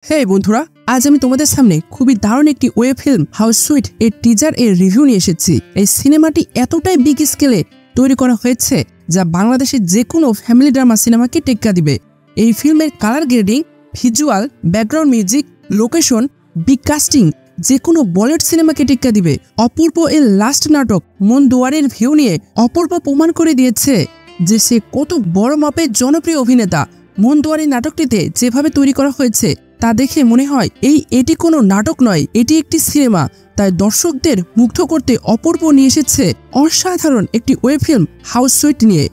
হেই বন্ধুরা, আজ আমি তোমাদের সামনে খুবই দারুণ একটি ওয়েব ফিল্ম হাউস সুইট এর টিজার এর রিভিউ নিয়ে এসেছি। এই সিনেমাটি এতটাই বিগ স্কেলে তৈরি করা হয়েছে যা বাংলাদেশের যে কোনো ফ্যামিলি ড্রামা সিনেমাকে টেক্কা দিবে। এই ফিল্মের colour grading, visual, background music, location, big casting যে কোনো বলিউড সিনেমাকে টেক্কা দিবে। অপূর্ব এর লাস্ট নাটক মন দুয়ারের ভিউ নিয়ে অপূর্ব প্রমাণ করে দিয়েছে যে সে কত বড় মাপের জনপ্রিয় অভিনেতা। মন দুয়ারের নাটকটিতে যেভাবে তৈরি করা হয়েছে তা দেখে মনে হয় এটি কোনো নাটক নয়, এটি একটি সিনেমা। তাই দর্শকদের মুগ্ধ করতে অপূর্ব নিয়ে এসেছে অসাধারণ একটি ওয়েব ফিল্ম হাউস সুইট নিয়ে।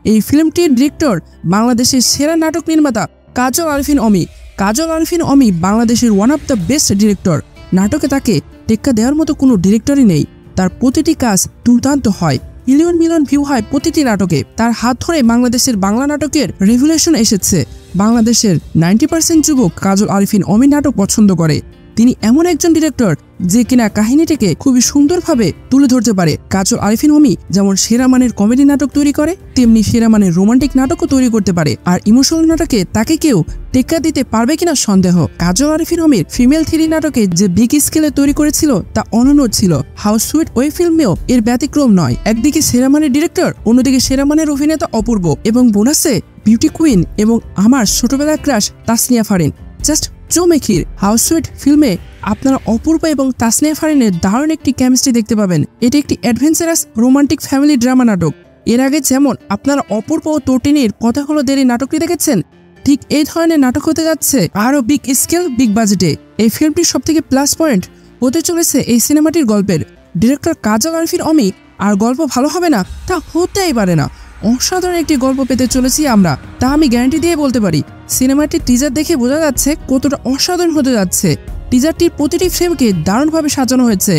এই ফিল্মটির ডিরেক্টর বাংলাদেশের সেরা নাটক নির্মাতা কাজল আরিফিন অমি। কাজল আরিফিন অমি বাংলাদেশের one of the best director. নাটকে তাকে টেক্কা দেওয়ার মতো কোনো ডিরেক্টরই নেই। তার প্রতিটি কাজ দুর্দান্ত হয়, মিলিয়ন মিলিয়ন ভিউ হয় প্রতিটি নাটকে। তার হাত ধরে বাংলাদেশের বাংলা নাটকের রেভলিউশন এসেছে। বাংলাদেশের 90% যুবক কাজল আরিফিন অমি নাটক পছন্দ করে। তিনি এমন একজন ডিরেক্টর যে কিনা কাহিনীটিকে খুবই সুন্দরভাবে তুলে ধরতে পারে। কাজল আরিফিন অমি যেমন সেরা মানের কমেডি নাটক তৈরি করে, তেমনি সেরা মানের রোমান্টিক নাটকও তৈরি করতে পারে। আর ইমোশনাল নাটকে তাকে কেউ টেক্কা দিতে পারবে কিনা সন্দেহ। কাজল আরিফিন অমির ফিমেল থ্রি নাটকে যে বিগ স্কেলে তৈরি করেছিল তা অনন্য ছিল। হাউস সুইট ওয়েব ফিল্মেও এর ব্যতিক্রম নয়। একদিকে সেরা মানের ডিরেক্টর, অন্যদিকে সেরা মানের অভিনেতা অপূর্ব, এবং বোনাসে বিউটি কুইন এবং আমার ছোটবেলার ক্রাশ তাসনিয়া ফারিন। জাস্ট চৌমেখির। হাউস সুইট ফিল্মে আপনারা অপূর্ব এবং তাসনিয়া ফারিনের দারুণ একটি কেমিস্ট্রি দেখতে পাবেন। এটি একটি অ্যাডভেঞ্চারাস রোমান্টিক ফ্যামিলি ড্রামা নাটক। এর আগে যেমন আপনারা অপূর্ব ও তটিনীর কথা হলো দেরি নাটকটি দেখেছেন, ঠিক এই ধরনের নাটক হতে যাচ্ছে আরও বিগ স্কেল, বিগ বাজেটে। এই ফিল্মটির সবথেকে প্লাস পয়েন্ট হতে চলেছে এই সিনেমাটির গল্পের। ডিরেক্টর কাজল আরিফিন অমি। আর গল্প ভালো হবে না তা হতেই পারে না। অসাধারণ একটি গল্প পেতে চলেছি আমরা, তা আমি গ্যারান্টি দিয়ে বলতে পারি। সিনেমাটির টিজার দেখে বোঝা যাচ্ছে কতটা অসাধারণ হতে যাচ্ছে। টিজারটির প্রতিটি ফ্রেমকে দারুণভাবে সাজানো হয়েছে।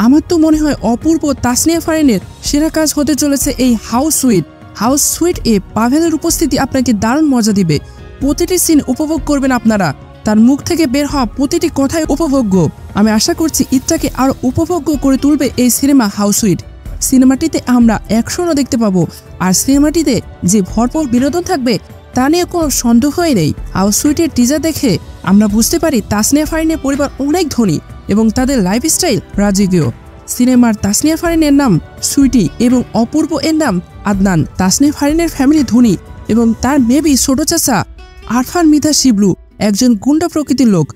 আমার তো মনে হয় অপূর্ব তাসনিয়া ফারিনের সেরা কাজ হতে চলেছে এই হাউস সুইট। হাউস সুইট এ পাভেলের উপস্থিতি আপনাকে দারুণ মজা দিবে। প্রতিটি সিন উপভোগ করবেন আপনারা। তার মুখ থেকে বের হওয়া প্রতিটি কথাই উপভোগ্য। আমি আশা করছি ঈদটাকে আরও উপভোগ্য করে তুলবে এই সিনেমা হাউস সুইট। সিনেমাটিতে আমরা অ্যাকশনও দেখতে পাবো, আর সিনেমাটিতে যে ভরপুর বিনোদন থাকবে তা নিয়ে কোনো সন্দেহই নেই। হাউস সুইটের টিজার দেখে আমরা বুঝতে পারি তাসনিয়া ফারিনের পরিবার অনেক ধনী এবং তাদের লাইফস্টাইল রাজকীয়। সিনেমার তাসনিয়া ফারিনের নাম সুইটি এবং অপূর্ব এর নাম আদনান। তাসনিয়া ফারিনের ফ্যামিলি ধনী এবং তার মেবি ছোট চাচা আরফান মিধা শিবলু একজন গুন্ডা প্রকৃতির লোক।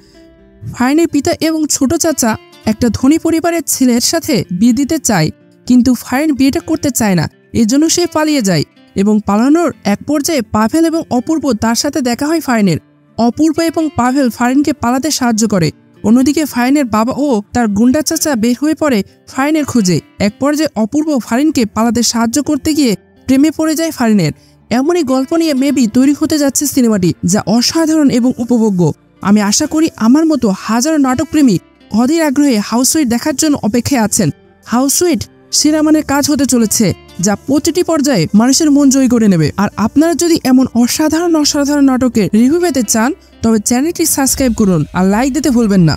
ফারিনের পিতা এবং ছোট চাচা একটা ধনী পরিবারের ছেলের সাথে বিয়ে দিতে চায়, কিন্তু ফারিন বিয়েটা করতে চায় না। এজন্য সে পালিয়ে যায় এবং পালানোর এক পর্যায়ে পাভেল এবং অপূর্ব তার সাথে দেখা হয় ফারিনের। অপূর্ব এবং পাভেল ফারিনকে পালাতে সাহায্য করে। অন্যদিকে ফারিনের বাবা ও তার গুন্ডা চাচা বের হয়ে পড়ে ফারিনের খুঁজে। এক পর্যায়ে অপূর্ব ফারিনকে পালাতে সাহায্য করতে গিয়ে প্রেমে পড়ে যায় ফারিনের। এমনই গল্প নিয়ে মেবি তৈরি হতে যাচ্ছে সিনেমাটি, যা অসাধারণ এবং উপভোগ্য। আমি আশা করি আমার মতো হাজারো নাটকপ্রেমী অধীর আগ্রহে হাউস সুইট দেখার জন্য অপেক্ষায় আছেন। হাউস সুইট সেরা মানের কাজ হতে চলেছে, যা প্রতিটি পর্যায়ে মানুষের মন জয় করে নেবে। আর আপনারা যদি এমন অসাধারণ নাটকের রিভিউ পেতে চান তবে চ্যানেলটি সাবস্ক্রাইব করুন আর লাইক দিতে ভুলবেন না।